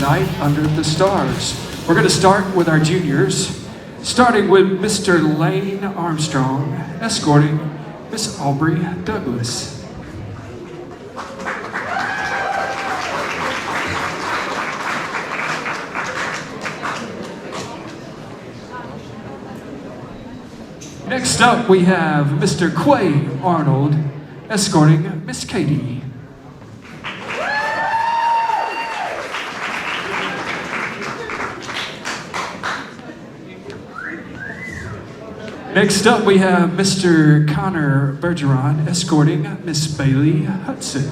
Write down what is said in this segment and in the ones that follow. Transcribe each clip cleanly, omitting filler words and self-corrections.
night under the stars. We're going to start with our juniors, starting with Mr. Lane Armstrong, escorting Miss Aubrey Douglas. Next up, we have Mr. Quay Arnold, escorting Miss Katie. Next up, we have Mr. Connor Bergeron, escorting Miss Bailey Hudson.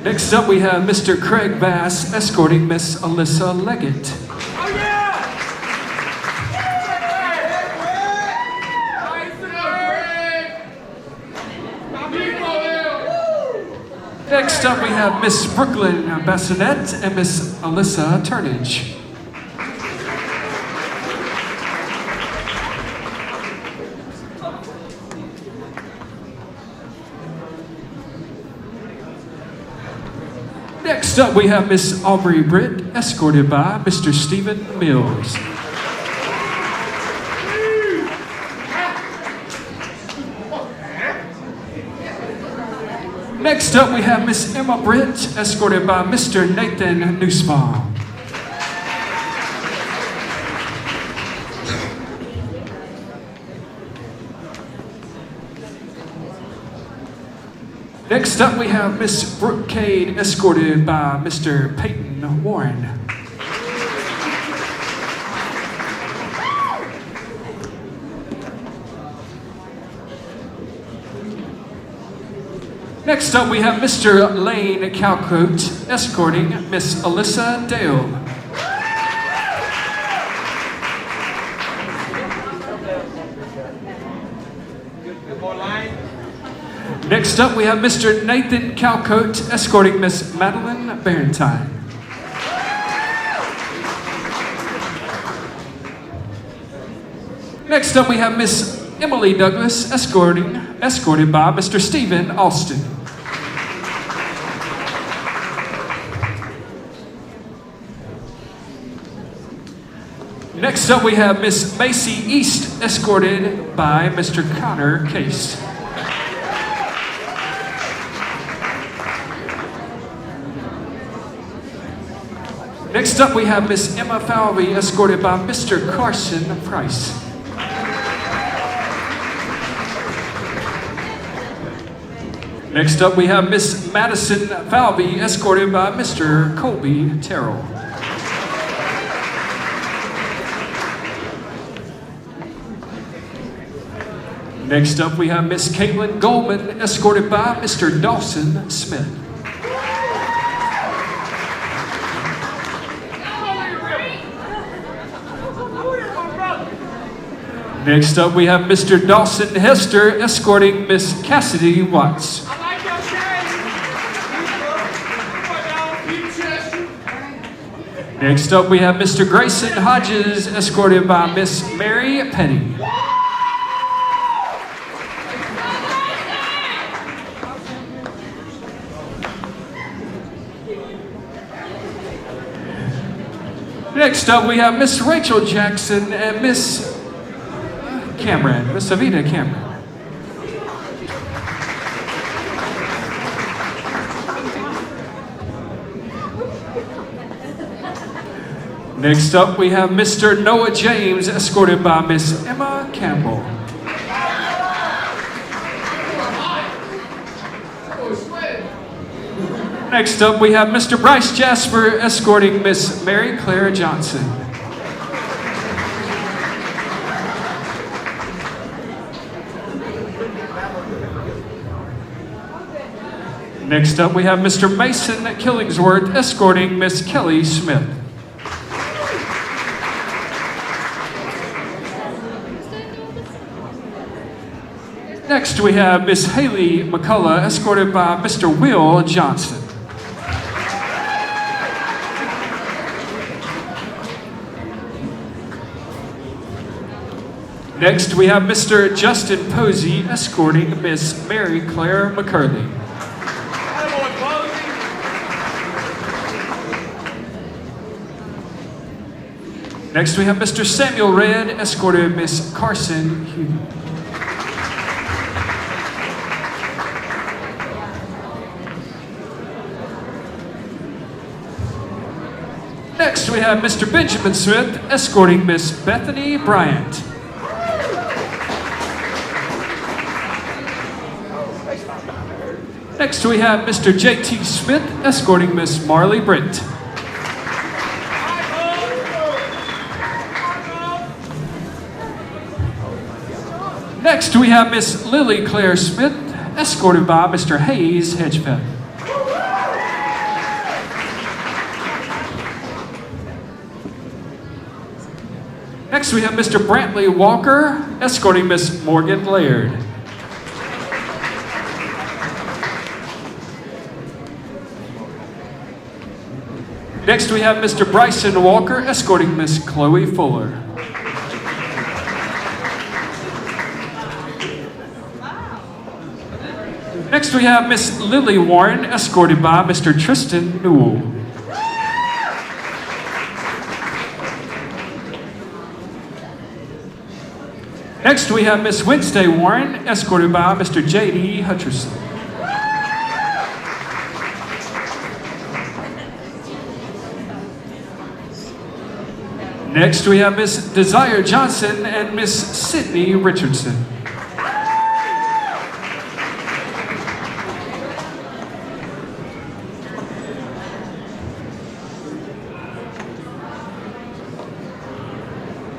Next up, we have Mr. Craig Bass, escorting Miss Alyssa Leggett. Next up, we have Miss Brooklyn Bassinet and Miss Alyssa Turnage. Next up, we have Miss Aubrey Britt, escorted by Mr. Stephen Mills. Next up, we have Miss Emma Britt, escorted by Mr. Nathan Nussbaum. Next up, we have Miss Brooke Cade, escorted by Mr. Peyton Warren. Next up, we have Mr. Lane Calcote, escorting Miss Alyssa Dale. Next up, we have Mr. Nathan Calcote, escorting Miss Madeline Barentine. Next up, we have Miss Emily Douglas, escorted by Mr. Stephen Alston. Next up, we have Miss Macy East, escorted by Mr. Connor Case. Next up, we have Miss Emma Falvey, escorted by Mr. Carson Price. Next up, we have Miss Madison Falvey, escorted by Mr. Colby Terrell. Next up, we have Miss Caitlin Goldman, escorted by Mr. Dawson Smith. Next up, we have Mr. Dawson Hester, escorting Miss Cassidy Watts. Next up, we have Mr. Grayson Hodges, escorted by Miss Mary Petty. Next up, we have Miss Rachel Jackson and Miss Cameron, Miss Avita Cameron. Next up, we have Mr. Noah James, escorted by Miss Emma Campbell. Next up, we have Mr. Bryce Jasper, escorting Miss Mary Claire Johnson. Next up, we have Mr. Mason Killingsworth, escorting Miss Kelly Smith. Next, we have Miss Haley McCullough, escorted by Mr. Will Johnson. Next, we have Mr. Justin Posey escorting Miss Mary Claire McCurley. Next, we have Mr. Samuel Red escorting Miss Carson Hugh. Next, we have Mr. Benjamin Smith escorting Miss Bethany Bryant. Next, we have Mr. J.T. Smith escorting Miss Marley Brent. Next, we have Miss Lily Claire Smith escorted by Mr. Hayes Hedgepeth. Next, we have Mr. Brantley Walker escorting Miss Morgan Laird. Next, we have Mr. Bryson Walker escorting Miss Chloe Fuller. Next, we have Miss Lily Warren escorted by Mr. Tristan Newell. Next, we have Miss Wednesday Warren escorted by Mr. J.D. Hutcherson. Next, we have Miss Desire Johnson and Miss Sydney Richardson.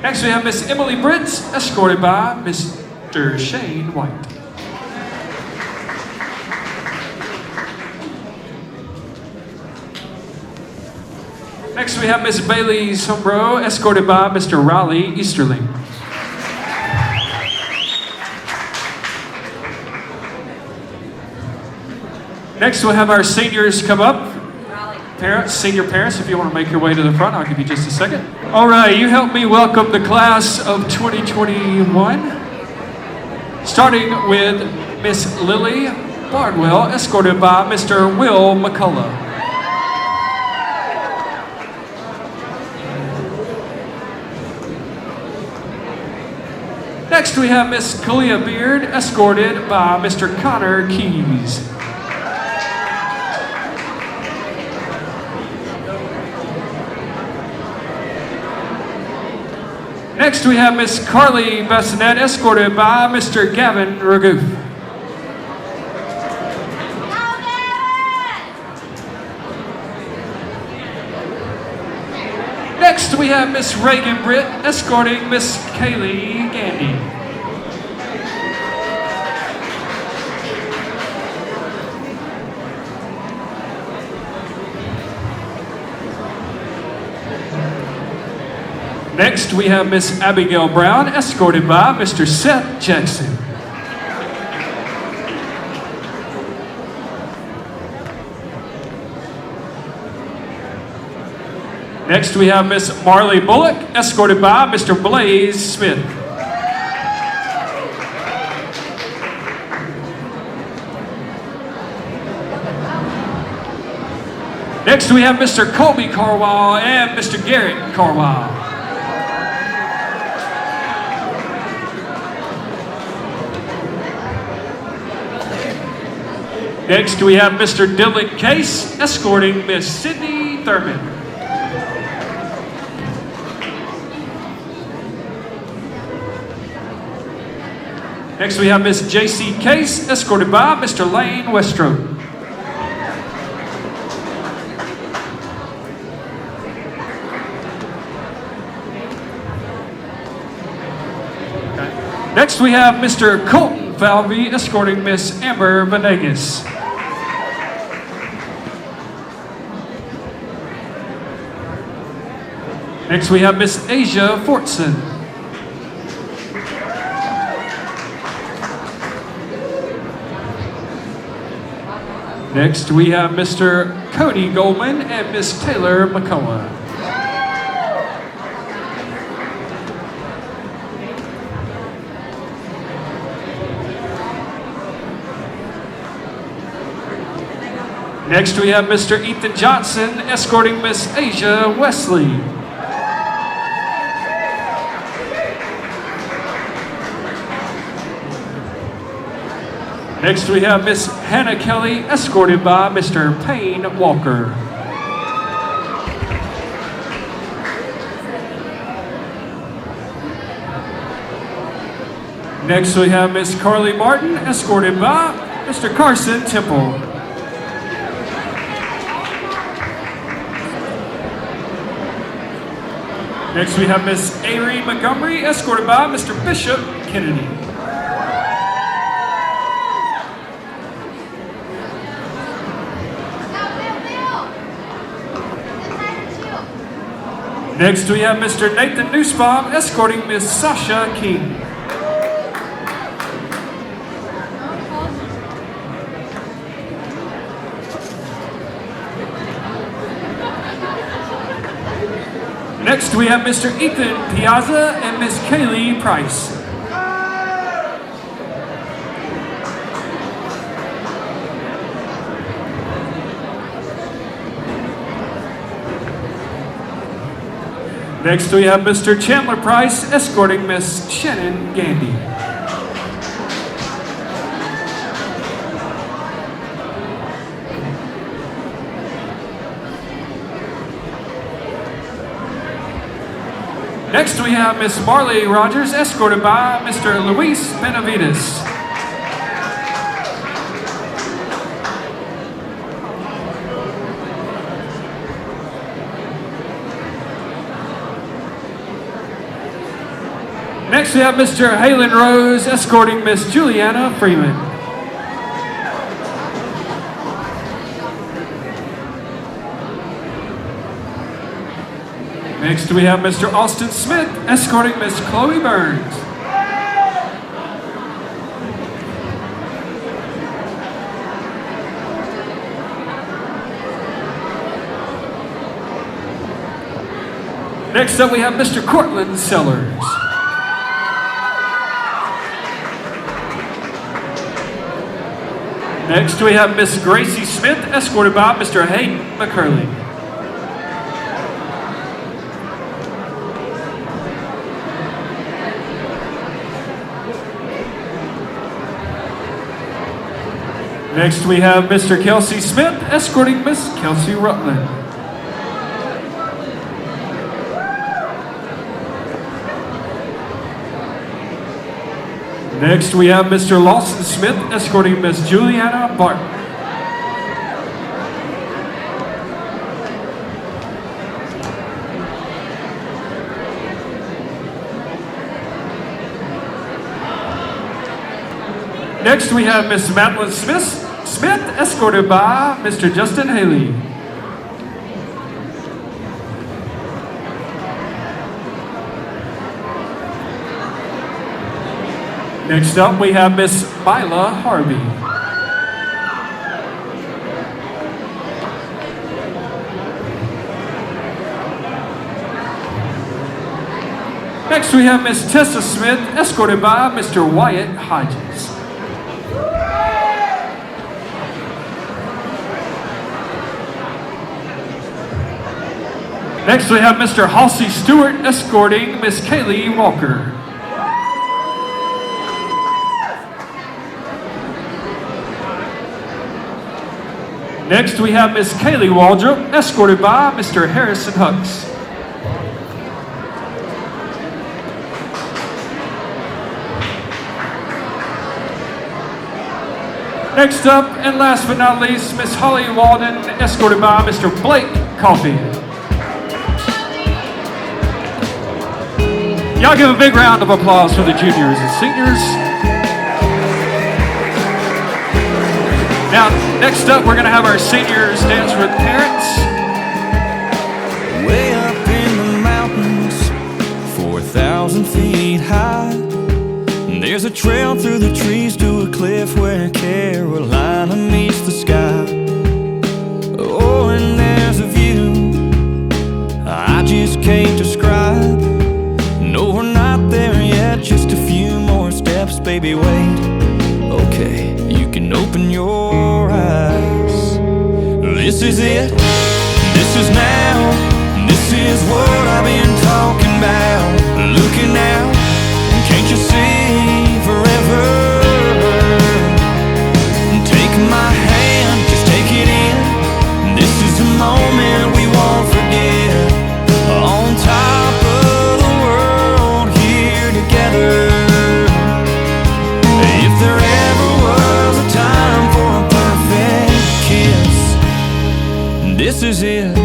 Next, we have Miss Emily Britt, escorted by Mr. Shane White. Next, we have Miss Bailey Sombro, escorted by Mr. Raleigh Easterling. Next, we'll have our seniors come up. Parents, senior parents, if you want to make your way to the front, I'll give you just a second. All right, you help me welcome the class of 2021. Starting with Miss Lily Bardwell, escorted by Mr. Will McCullough. Next, we have Miss Kalia Beard, escorted by Mr. Connor Keys. Next, we have Miss Carly Bassinet, escorted by Mr. Gavin Ragoof. Next, we have Miss Reagan Britt, escorting Miss Kaylee Gandy. Next, we have Miss Abigail Brown, escorted by Mr. Seth Jackson. Next, we have Miss Marley Bullock, escorted by Mr. Blaze Smith. Next, we have Mr. Colby Carwile and Mr. Garrett Carwile. Next, we have Mr. Dylan Case, escorting Miss Sydney Thurman. Next, we have Miss J.C. Case, escorted by Mr. Lane Westrope. Okay. Next, we have Mr. Colton Falvey, escorting Miss Amber Venegas. Next, we have Miss Asia Fortson. Next, we have Mr. Cody Goldman and Miss Taylor McCullough. Next we have Mr. Ethan Johnson escorting Miss Asia Wesley. Next we have Miss Hannah Kelly escorted by Mr. Payne Walker. Next we have Miss Carly Martin escorted by Mr. Carson Temple. Next we have Miss Avery Montgomery escorted by Mr. Bishop Kennedy. Next we have Mr. Nathan Nussbaum escorting Miss Sasha King. Next we have Mr. Ethan Piazza and Miss Kaylee Price. Next we have Mr. Chandler Price escorting Miss Shannon Gandy. Next we have Miss Marley Rogers escorted by Mr. Luis Benavides. Next we have Mr. Halen Rose escorting Miss Juliana Freeman. Next we have Mr. Austin Smith escorting Miss Chloe Burns. Next up we have Mr. Cortland Sellers. Next we have Miss Gracie Smith escorted by Mr. Hayden McCurley. Next we have Mr. Kelsey Smith escorting Miss Kelsey Rutland. Next we have Mr. Lawson Smith escorting Miss Juliana Barton. Next we have Miss Madeline Smith escorted by Mr. Justin Haley. Next up we have Miss Mila Harvey. Next we have Miss Tessa Smith escorted by Mr. Wyatt Hodges. Next we have Mr. Halsey Stewart escorting Miss Kaylee Walker. Next we have Miss Kaylee Waldrop escorted by Mr. Harrison Hucks. Next up, and last but not least, Miss Holly Walden escorted by Mr. Blake Coffey. Y'all give a big round of applause for the juniors and seniors. Now, next up, we're going to have our seniors dance with parents. Way up in the mountains, 4,000 feet high, there's a trail through the trees to a cliff where Carolina meets the sky. Oh, and there's a view I just can't describe. No, we're not there yet, just a few more steps, baby, wait. Okay, you can open your eyes. This is it, this is now, this is what I've been talking about. Looking out, can't you see forever? Take my hand, just take it in. This is a moment we won't forget. On top of the world, here together. If there ever was a time for a perfect kiss, this is it.